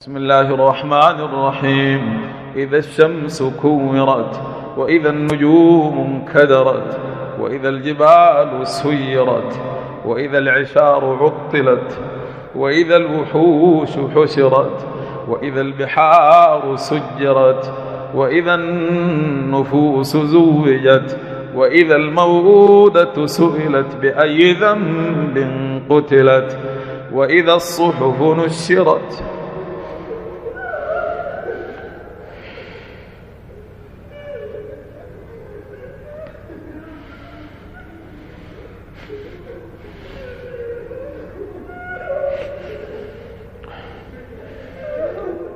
بسم الله الرحمن الرحيم. إذا الشمس كورت وإذا النجوم انكدرت وإذا الجبال سيرت وإذا العشار عطلت وإذا الوحوش حشرت وإذا البحار سجرت وإذا النفوس زوجت وإذا الموءودة سئلت بأي ذنب قتلت وإذا الصحف نشرت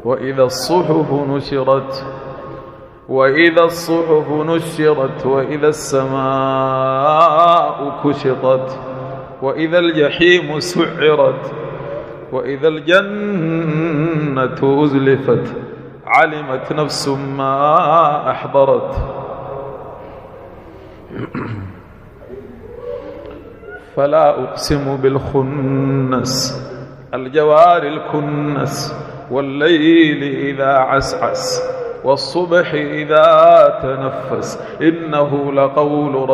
وإذا الصحف نشرت وإذا الصحف نشرت وإذا السماء كشطت وإذا الجحيم سعرت وإذا الجنة أزلفت علمت نفس ما أحضرت. فلا أقسم بالخنس الجوار الكنس والليل إذا عسعس والصبح إذا تنفس إنه لقول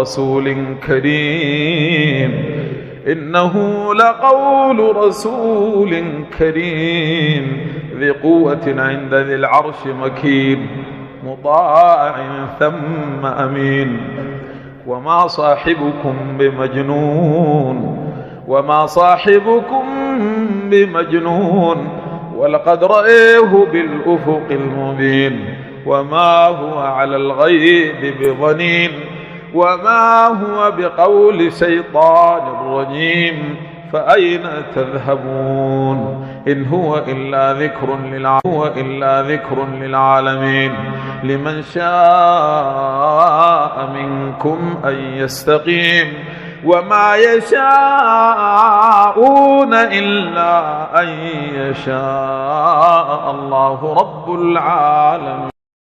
رسول كريم ذي قوة عند ذي العرش مكين مطاع ثم أمين. وما صاحبكم بمجنون ولقد رأيه بالأفق المبين وما هو على الغيب بضنين وما هو بقول شيطان رجيم. فأين تذهبون إن هو إلا ذكر للعالمين لمن شاء منكم أن يستقيم وما يشاءون إلا أن يشاء الله رب العالمين.